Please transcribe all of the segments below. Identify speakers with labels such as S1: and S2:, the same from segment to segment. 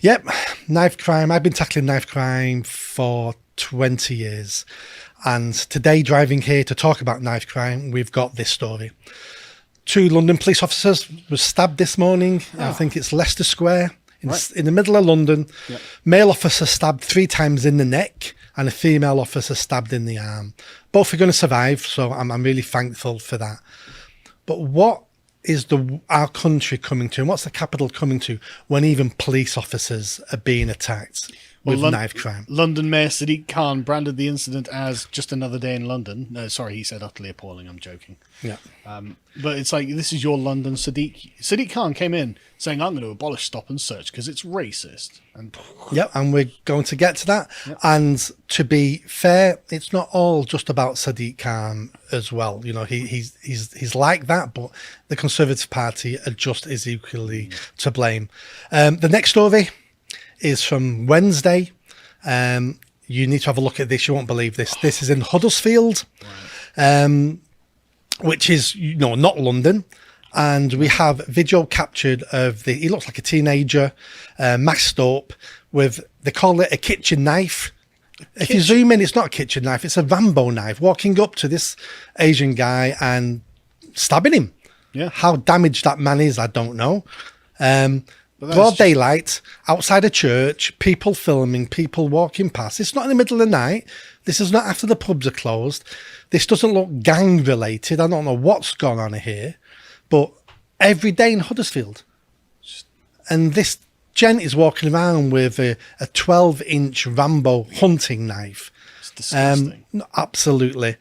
S1: Yep, knife crime. I've been tackling knife crime for 20 years. And today, driving here to talk about knife crime, we've got this story. 2 London police officers were stabbed this morning. Oh. I think it's Leicester Square in the middle of London. Yep. Male officer stabbed 3 times in the neck and a female officer stabbed in the arm. Both are going to survive, so I'm really thankful for that. But what is our country coming to, and what's the capital coming to when even police officers are being attacked with knife crime?
S2: London Mayor Sadiq Khan branded the incident as just another day in London. No, sorry, he said utterly appalling. I'm joking.
S1: Yeah.
S2: But it's like, this is your London. Sadiq Khan came in saying, I'm going to abolish stop and search because it's racist. And
S1: and we're going to get to that. Yep. And to be fair, it's not all just about Sadiq Khan as well. You know, he's like that, but the Conservative Party are just as equally to blame. The next story is from Wednesday. You need to have a look at this. You won't believe this. This is in Huddersfield, which is, not London. And we have video captured of he looks like a teenager, masked up with, they call it a kitchen knife. If you zoom in, it's not a kitchen knife, it's a Rambo knife, walking up to this Asian guy and stabbing him.
S2: Yeah.
S1: How damaged that man is, I don't know. Broad daylight, outside a church, people filming, people walking past. It's not in the middle of the night. This is not after the pubs are closed. This doesn't look gang related. I don't know what's gone on here, but every day in Huddersfield. And this gent is walking around with a 12-inch Rambo hunting knife.
S2: It's disgusting.
S1: Absolutely.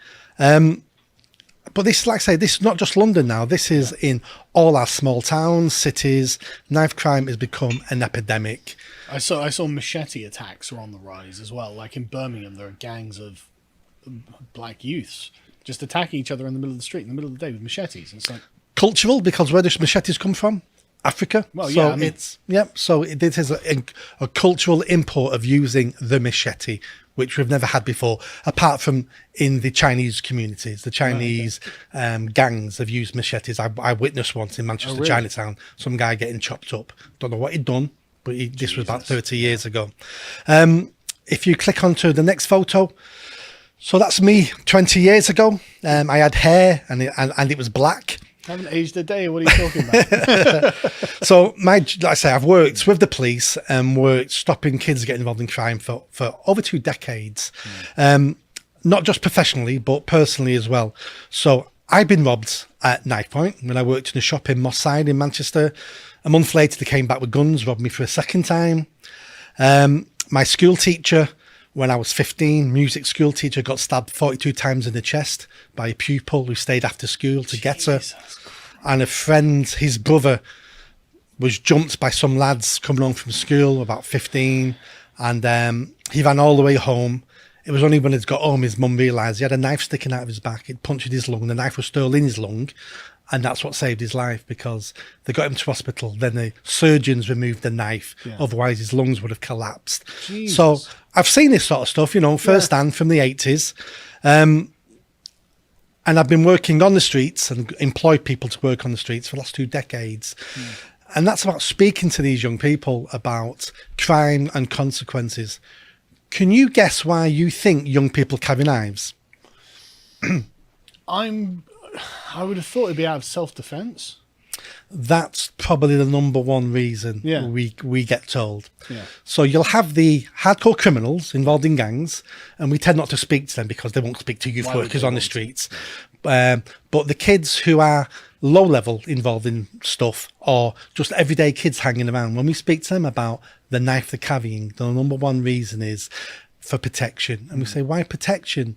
S1: But this, like I say, this is not just London now. This is in all our small towns, cities. Knife crime has become an epidemic.
S2: I saw machete attacks are on the rise as well. Like in Birmingham, there are gangs of black youths just attacking each other in the middle of the street, in the middle of the day with machetes. It's like
S1: cultural, because where do machetes come from? Africa.
S2: Well,
S1: so
S2: yeah,
S1: this is a cultural import of using the machete, which we've never had before, apart from in the Chinese communities. The Chinese gangs have used machetes. I witnessed once in Manchester, Chinatown, some guy getting chopped up. Don't know what he'd done, but this was about 30 years ago. If you click onto the next photo, so that's me 20 years ago. I had hair and it was black.
S2: I haven't aged a day. What are you talking about?
S1: So like I say, I've worked with the police and worked stopping kids getting involved in crime for over 2 decades. Not just professionally, but personally as well. So I've been robbed at knife point when I worked in a shop in Moss Side in Manchester. A month later, they came back with guns, robbed me for a second time. My school teacher, when I was 15, music school teacher, got stabbed 42 times in the chest by a pupil who stayed after school to get her. And a friend, his brother, was jumped by some lads coming home from school, about 15, and he ran all the way home. It was only when he'd got home his mum realised he had a knife sticking out of his back. It punctured his lung. The knife was still in his lung, and that's what saved his life, because they got him to hospital. Then the surgeons removed the knife. Yeah. Otherwise, his lungs would have collapsed. Jesus. So I've seen this sort of stuff, firsthand from the 80s. And I've been working on the streets and employed people to work on the streets for the last 2 decades. And that's about speaking to these young people about crime and consequences. Can you guess why you think young people carry knives?
S2: I would have thought it'd be out of self-defense.
S1: That's probably the number one reason we get told.
S2: Yeah.
S1: So you'll have the hardcore criminals involved in gangs, and we tend not to speak to them because they won't speak to youth workers on the streets. But the kids who are low level involved in stuff, or just everyday kids hanging around, when we speak to them about the knife they're carrying, the number one reason is for protection. And we say, why protection?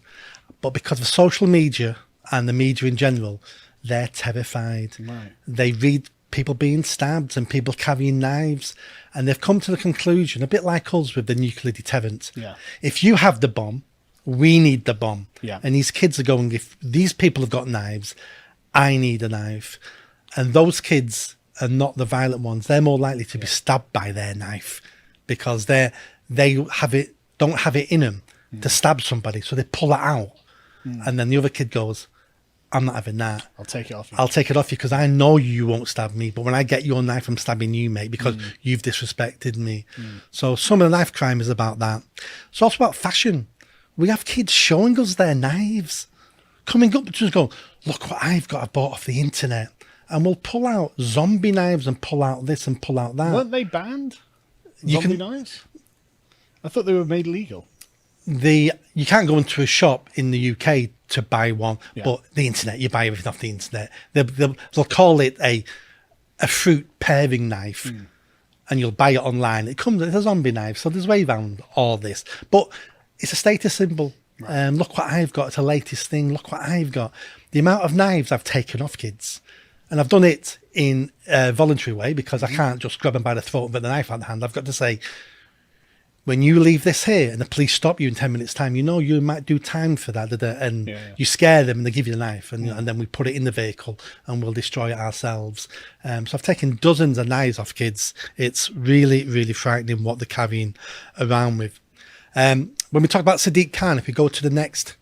S1: But because of social media and the media in general, they're terrified.
S2: Right.
S1: They read people being stabbed and people carrying knives, and they've come to the conclusion, a bit like us with the nuclear deterrent.
S2: Yeah.
S1: If you have the bomb, we need the bomb.
S2: Yeah.
S1: And these kids are going, if these people have got knives, I need a knife. And those kids are not the violent ones. They're more likely to be stabbed by their knife because they don't have it in them to stab somebody. So they pull it out. And then the other kid goes, I'm not having that.
S2: I'll take it off you.
S1: I'll take it off you because I know you won't stab me. But when I get your knife, I'm stabbing you, mate, because you've disrespected me. So some of the knife crime is about that. It's also about fashion. We have kids showing us their knives, coming up to us going, look what I've got, I bought off the internet. And we'll pull out zombie knives and pull out this and pull out that.
S2: Weren't they banned? Zombie knives? I thought they were made legal.
S1: You can't go into a shop in the UK to buy one, but the internet, you buy everything off the internet. They'll call it a fruit paring knife, and you'll buy it online. It's a zombie knife, so there's way around all this. But it's a status symbol. Right. Look what I've got. It's the latest thing. Look what I've got. The amount of knives I've taken off kids, and I've done it in a voluntary way because I can't just grab them by the throat and put the knife out of the hand. I've got to say, when you leave this here and the police stop you in 10 minutes time, you might do time for that. And you scare them and they give you the knife and then we put it in the vehicle and we'll destroy it ourselves. So I've taken dozens of knives off kids. It's really, really frightening what they're carrying around with. When we talk about Sadiq Khan, if we go to the next.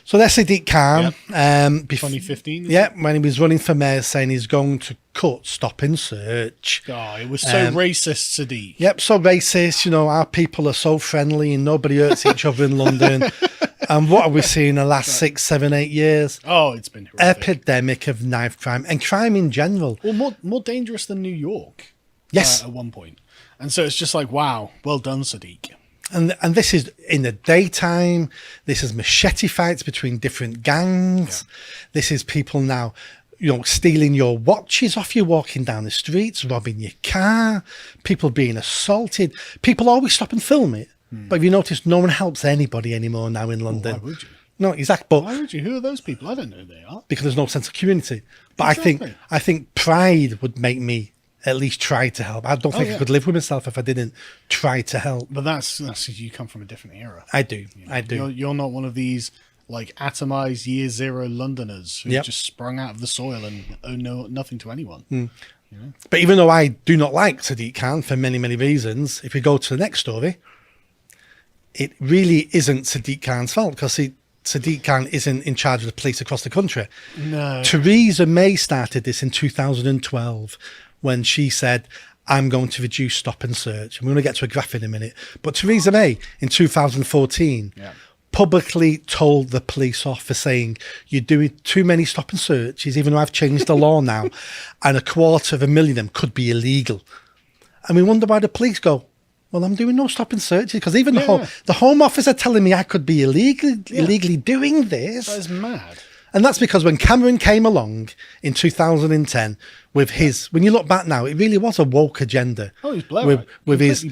S1: So that's Sadiq Khan.
S2: 2015?
S1: Yeah, when he was running for mayor saying he's going to cut stop and search.
S2: Oh, it was so racist, Sadiq.
S1: Yep, so racist. Our people are so friendly and nobody hurts each other in London. And what are we seeing in the last 6, 7, 8 years?
S2: Oh, it's been horrific.
S1: Epidemic of knife crime and crime in general.
S2: Well, more dangerous than New York.
S1: Yes.
S2: At one point. And so it's just like, wow, well done, Sadiq.
S1: And this is in the daytime. This is machete fights between different gangs. Yeah. This is people now, stealing your watches off you, walking down the streets, robbing your car, people being assaulted. People always stop and film it. But have you noticed no one helps anybody anymore now in London?
S2: Why would you?
S1: No, exactly. But
S2: why would you? Who are those people? I don't know who they are.
S1: Because there's no sense of community. But exactly. I think pride would make me at least try to help. I don't think I could live with myself if I didn't try to help.
S2: But that's you come from a different era.
S1: I do. I do.
S2: You're not one of these like atomized year zero Londoners who just sprung out of the soil and owe nothing to anyone.
S1: But even though I do not like Sadiq Khan for many, many reasons, if we go to the next story, it really isn't Sadiq Khan's fault because Sadiq Khan isn't in charge of the police across the country.
S2: No.
S1: Theresa May started this in 2012 when she said, I'm going to reduce stop and search. And we're going to get to a graph in a minute. But Theresa May in 2014 publicly told the police off for saying, you're doing too many stop and searches, even though I've changed the law now, and 250,000 of them could be illegal. And we wonder why the police go, well, I'm doing no stop and searches because even the Home Office are telling me I could be illegally doing this.
S2: That is mad.
S1: And that's because when Cameron came along in 2010 with his, when you look back now, it really was a woke agenda.
S2: Oh, he's Blair.
S1: With his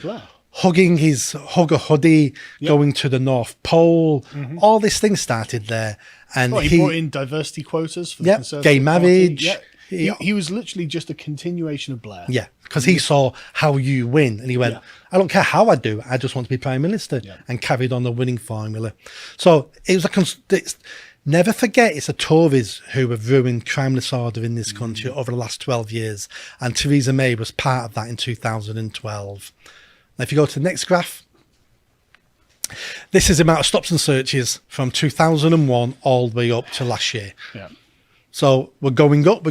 S1: hugging his hugger hoodie, going to the North Pole. All this thing started there. And
S2: he brought in diversity quotas for the Conservative
S1: gay marriage.
S2: He was literally just a continuation of Blair. Yeah,
S1: because he saw how you win. And he went, I don't care how I do, I just want to be Prime Minister. And carried on the winning formula. So it was never forget, it's the Tories who have ruined crime disorder in this country over the last 12 years. And Theresa May was part of that in 2012. Now, if you go to the next graph, this is the amount of stops and searches from 2001 all the way up to last year. Yeah. So we're going up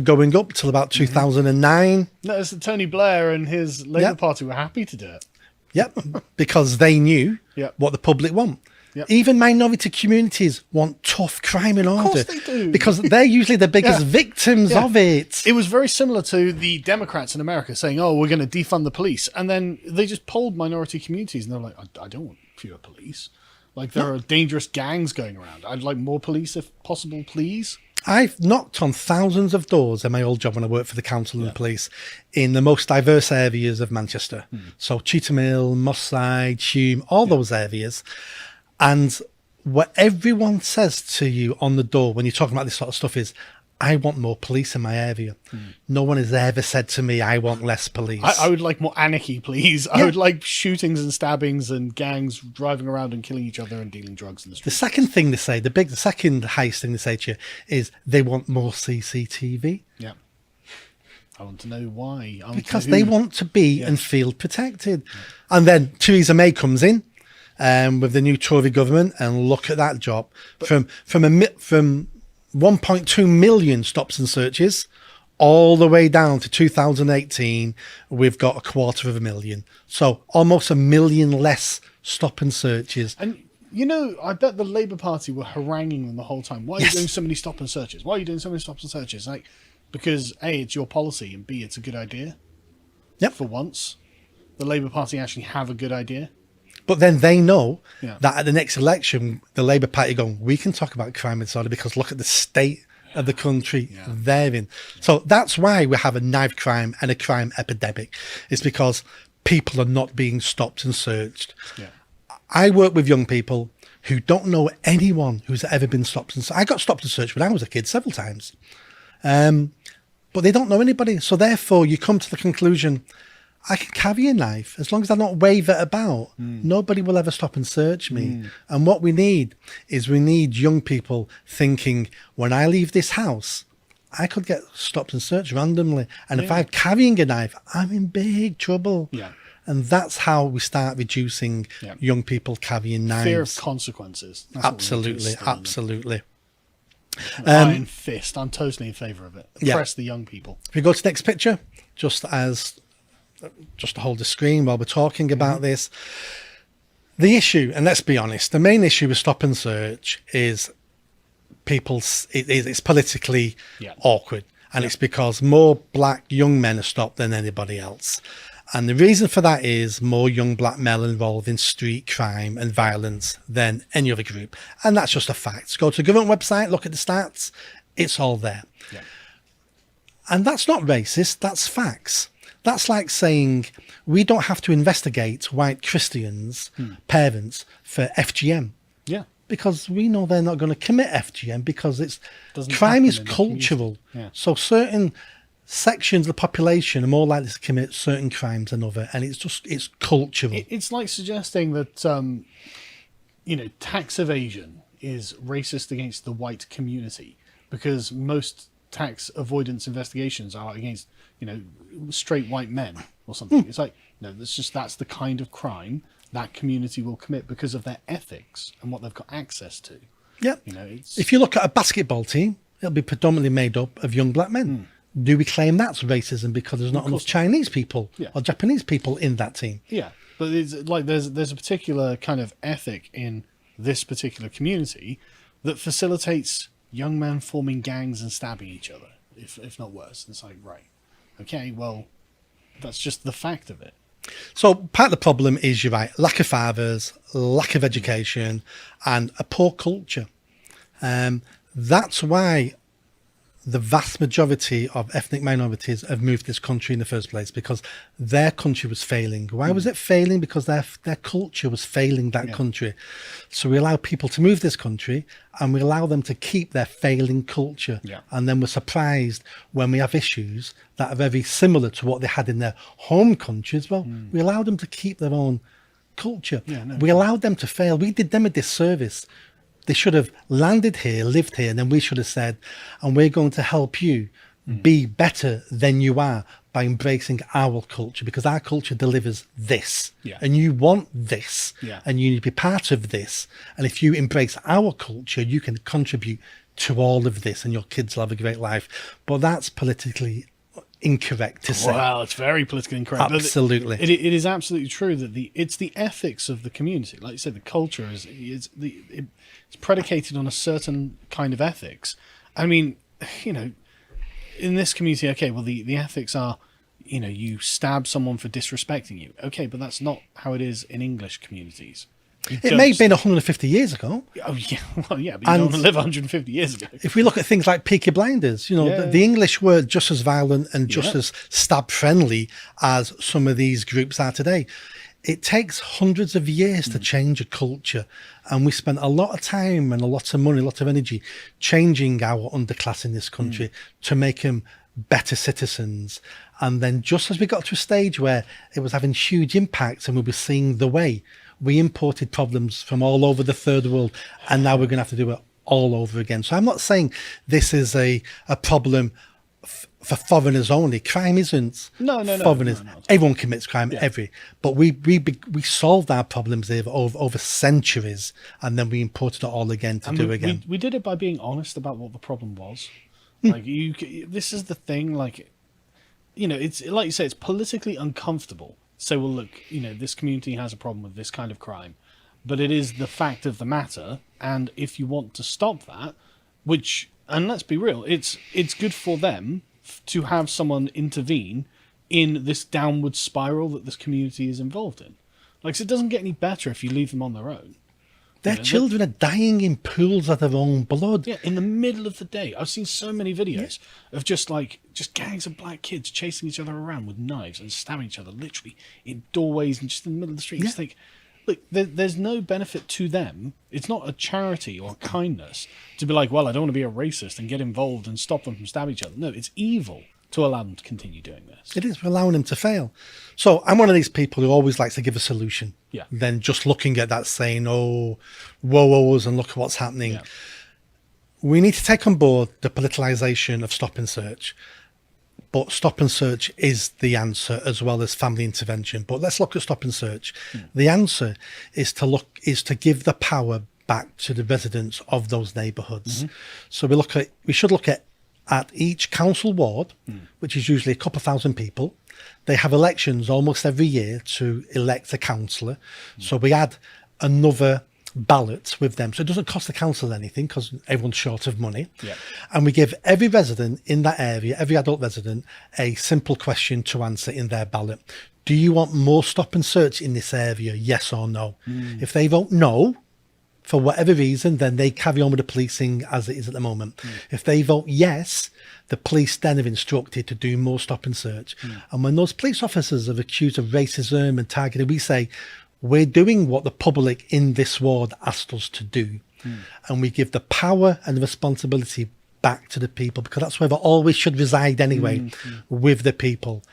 S1: till about 2009.
S2: No, so Tony Blair and his Labour Party were happy to do it.
S1: Yep, because they knew what the public want. Yep. Even minority communities want tough crime and order.
S2: Of course they do.
S1: Because they're usually the biggest victims of it.
S2: It was very similar to the Democrats in America saying, oh, we're going to defund the police. And then they just polled minority communities and they're like, I don't want fewer police. Like there are dangerous gangs going around. I'd like more police if possible, please.
S1: I've knocked on thousands of doors in my old job when I worked for the council and the police in the most diverse areas of Manchester. So Cheetham Hill, Moss Side, Hume, all those areas. And what everyone says to you on the door when you're talking about this sort of stuff is, I want more police in my area. No one has ever said to me, I want less police.
S2: I would like more anarchy, please. I would like shootings and stabbings and gangs driving around and killing each other and dealing drugs in the streets.
S1: The second thing they say, the second highest thing they say to you is they want more CCTV.
S2: Yeah. I want to know why.
S1: Because they want to be and feel protected. And then Theresa May comes in. With the new Tory government, and look at that job from 1.2 million stops and searches. All the way down to 2018, we've got 250,000. So almost 1 million less stop and searches.
S2: And, I bet the Labour Party were haranguing them the whole time. Why are you doing so many stop and searches? Why are you doing so many stops and searches? Like, because A, it's your policy, and B, it's a good idea.
S1: Yep.
S2: For once, the Labour Party actually have a good idea.
S1: But then they know
S2: Yeah.
S1: that at the next election, the Labour Party going, we can talk about crime and disorder because look at the state of the country they're in. So that's why we have a knife crime and a crime epidemic. It's because people are not being stopped and searched.
S2: Yeah.
S1: I work with young people who don't know anyone who's ever been stopped and searched. I got stopped and searched when I was a kid several times. But they don't know anybody. So therefore you come to the conclusion, I can carry a knife as long as I don't wave it about. Nobody will ever stop and search me. And what we need is young people thinking, when I leave this house, I could get stopped and searched randomly. And if I'm carrying a knife, I'm in big trouble.
S2: Yeah.
S1: And that's how we start reducing young people carrying knives.
S2: Fear of consequences. That's what we need to
S1: Absolutely,
S2: instill in them.
S1: absolutely.
S2: Iron fist. I'm totally in favour of it.
S1: Yeah.
S2: Oppress the young people.
S1: If we go to the next picture, just to hold the screen while we're talking about this. The issue, and let's be honest, the main issue with stop and search is it's politically awkward. And it's because more black young men are stopped than anybody else. And the reason for that is more young black men involved in street crime and violence than any other group. And that's just a fact. Go to the government website, look at the stats, it's all there.
S2: Yeah.
S1: And that's not racist, that's facts. That's like saying we don't have to investigate white Christians' parents for FGM.
S2: Yeah.
S1: Because we know they're not going to commit FGM because
S2: Doesn't
S1: crime
S2: happen
S1: is
S2: in the
S1: cultural.
S2: community. Yeah.
S1: So certain sections of the population are more likely to commit certain crimes than other, and it's cultural.
S2: It's like suggesting that, tax evasion is racist against the white community because most tax avoidance investigations are against, straight white men or something. It's like, no, that's the kind of crime that community will commit because of their ethics and what they've got access to.
S1: Yeah.
S2: It's,
S1: If you look at a basketball team, it'll be predominantly made up of young black men. Do we claim that's racism because there's not enough Chinese people or Japanese people in that team?
S2: yeah, but it's like there's a particular kind of ethic in this particular community that facilitates young men forming gangs and stabbing each other, if not worse. It's like, right, okay, well, that's just the fact of it.
S1: So part of the problem is, you're right, lack of fathers, lack of education, and a poor culture. That's why the vast majority of ethnic minorities have moved this country in the first place, because their country was failing. Why was it failing? Because their culture was failing that country. So we allow people to move this country and we allow them to keep their failing culture. And then we're surprised when we have issues that are very similar to what they had in their home countries. Well, we allowed them to keep their own culture. We allowed them to fail. We did them a disservice. They should have landed here, lived here, and then we should have said, and we're going to help you be better than you are by embracing our culture, because our culture delivers this. And you want this. And you need to be part of this. And if you embrace our culture, you can contribute to all of this and your kids will have a great life. But that's politically incorrect to say.
S2: Well, it's very politically incorrect.
S1: Absolutely.
S2: It is absolutely true that it's the ethics of the community. Like you said, the culture it's predicated on a certain kind of ethics. I mean, in this community, okay, well, the ethics are, you stab someone for disrespecting you. Okay, but that's not how it is in English communities.
S1: It may have been 150 years ago.
S2: Oh, yeah. Well, yeah, but you don't want to live 150 years ago.
S1: If we look at things like Peaky Blinders, the English were just as violent and just as stab-friendly as some of these groups are today. It takes hundreds of years to change a culture. And we spent a lot of time and a lot of money, a lot of energy changing our underclass in this country to make them better citizens. And then just as we got to a stage where it was having huge impacts and we were seeing the way, we imported problems from all over the third world, and now we're going to have to do it all over again. So I'm not saying this is a problem for foreigners only. Crime isn't
S2: No,
S1: foreigners.
S2: no.
S1: Everyone commits crime, but we solved our problems over centuries, and then we imported it all again to do again.
S2: We did it by being honest about what the problem was. Like this is the thing. Like, it's like you say, it's politically uncomfortable. So, well, look, this community has a problem with this kind of crime, but it is the fact of the matter. And if you want to stop that, and let's be real, it's good for them to have someone intervene in this downward spiral that this community is involved in. Like, so it doesn't get any better if you leave them on their own.
S1: Their children are dying in pools of their own blood.
S2: Yeah, in the middle of the day. I've seen so many videos of just gangs of black kids chasing each other around with knives and stabbing each other literally in doorways and just in the middle of the street. You just think, look, there's no benefit to them. It's not a charity or a kindness to be like, well, I don't want to be a racist and get involved and stop them from stabbing each other. No, it's evil to allow them to continue doing this.
S1: It is. We're allowing them to fail. So I'm one of these people who always likes to give a solution.
S2: Yeah.
S1: Then just looking at that saying, oh, woes, and look at what's happening.
S2: Yeah.
S1: We need to take on board the politicalisation of stop and search. But stop and search is the answer, as well as family intervention. But let's look at stop and search. The answer is to give the power back to the residents of those neighbourhoods. So we should look at each council ward, which is usually a couple of thousand people. They have elections almost every year to elect a councillor. So we add another ballot with them. So it doesn't cost the council anything because everyone's short of money.
S2: Yeah.
S1: And we give every resident in that area, every adult resident, a simple question to answer in their ballot. Do you want more stop and search in this area? Yes or no? If they vote no, for whatever reason, then they carry on with the policing as it is at the moment. If they vote yes, the police then are instructed to do more stop and search. And when those police officers are accused of racism and targeting, we say, we're doing what the public in this ward asked us to do. And we give the power and the responsibility back to the people, because that's where they always should reside anyway, with the people.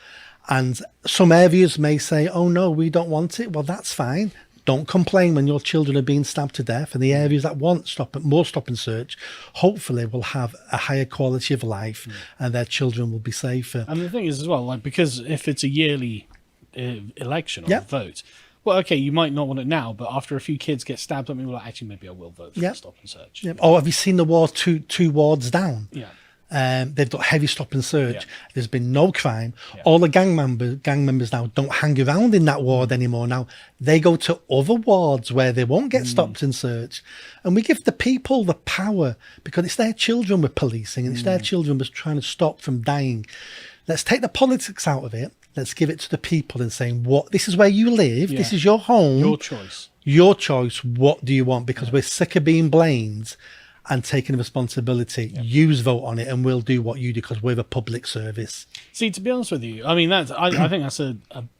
S1: And some areas may say, oh no, we don't want it. Well, that's fine. Don't complain when your children are being stabbed to death. And the areas that want more stop and search, hopefully will have a higher quality of life and their children will be safer.
S2: And the thing is as well, like, because if it's a yearly election or vote, well, okay, you might not want it now, but after a few kids get stabbed, I mean, well, actually, maybe I will vote for stop and search.
S1: Oh, have you seen the ward two wards down?
S2: Yeah.
S1: They've got heavy stop and search. There's been no crime. All the gang members now don't hang around in that ward anymore. Now they go to other wards where they won't get stopped and searched. And we give the people the power, because it's their children we're policing, and it's their children we're trying to stop from dying. Let's take the politics out of it. Let's give it to the people and saying, this is where you live. This is your home.
S2: Your choice.
S1: Your choice. What do you want? Because we're sick of being blamed and taking responsibility. Use vote on it, and we'll do what you do, because we're a public service. See,
S2: to be honest with you, I mean, I think that's a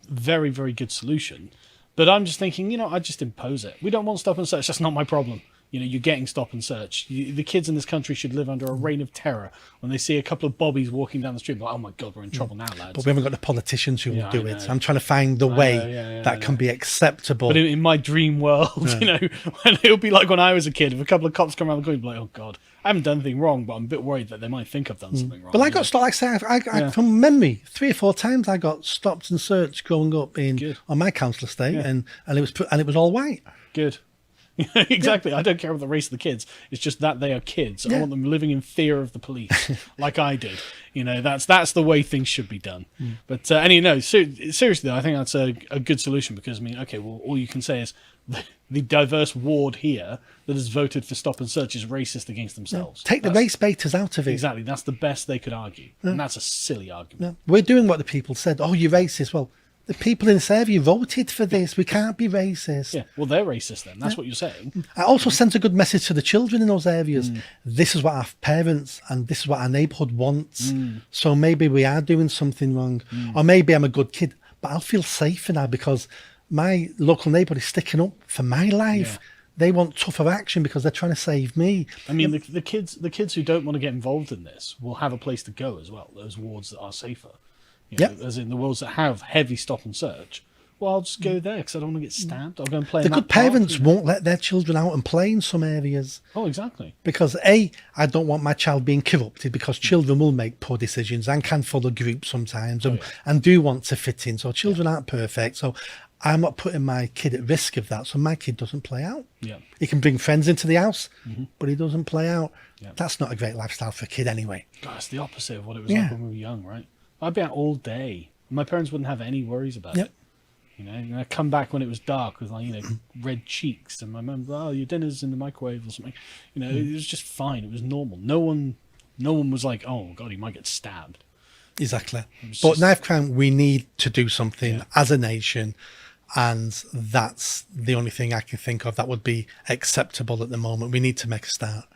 S2: very, very good solution. But I'm just thinking, I just impose it. We don't want stop and search. That's not my problem. You're getting stop and search. The kids in this country should live under a reign of terror when they see a couple of bobbies walking down the street. Like, oh my God, we're in trouble now, lads.
S1: But we haven't got the politicians who will do it. I'm trying to find the way that can be acceptable.
S2: But in my dream world, when it'll be like when I was a kid, if a couple of cops come around the corner, you'll be like, oh God, I haven't done anything wrong, but I'm a bit worried that they might think I've done something wrong.
S1: But I got stopped, like I say, from memory, 3 or 4 times I got stopped and searched growing up on my council estate, and it was all white.
S2: Good. Exactly. I don't care about the race of the kids. It's just that they are kids. I want them living in fear of the police, like I did. That's the way things should be done. But seriously, I think that's a good solution, because, I mean, okay, well, all you can say is the diverse ward here that has voted for stop and search is racist against themselves.
S1: Take the race baiters out of it.
S2: Exactly. That's the best they could argue. And that's a silly argument.
S1: We're doing what the people said. Oh, you're racist. Well, the people in this area voted for this. We can't be racist.
S2: Yeah, well, they're racist then. That's what you're saying.
S1: It also sends a good message to the children in those areas. This is what our parents and this is what our neighbourhood wants. So maybe we are doing something wrong. Or maybe I'm a good kid, but I'll feel safer now because my local neighbourhood is sticking up for my life. They want tougher action because they're trying to save me.
S2: I mean, the kids who don't want to get involved in this will have a place to go as well, those wards that are safer. As in the wards that have heavy stop and search well, I'll just go there because I don't want to get stabbed. I'll go and play.
S1: The
S2: in
S1: good
S2: that park,
S1: parents
S2: you know.
S1: won't let their children out and play in some areas
S2: Oh, exactly.
S1: because I don't want my child being corrupted, because children will make poor decisions and can follow groups sometimes and do want to fit in. So children aren't perfect. So I'm not putting my kid at risk of that. So my kid doesn't play out.
S2: Yeah.
S1: He can bring friends into the house, but he doesn't play out.
S2: Yeah.
S1: That's not a great lifestyle for a kid anyway.
S2: God, it's the opposite of what it was
S1: Yeah.
S2: like when we were young, right? I'd be out all day. My parents wouldn't have any worries about
S1: Yep.
S2: it. You know, and I'd come back when it was dark with, like, you know, red cheeks, and my mum, oh, your dinner's in the microwave or something. You know, it was just fine. It was normal. No one was like, oh God, he might get stabbed.
S1: Exactly.
S2: was
S1: But
S2: just-
S1: knife crime, we need to do something
S2: Yeah.
S1: as a nation. And that's the only thing I can think of that would be acceptable at the moment. We need to make a start.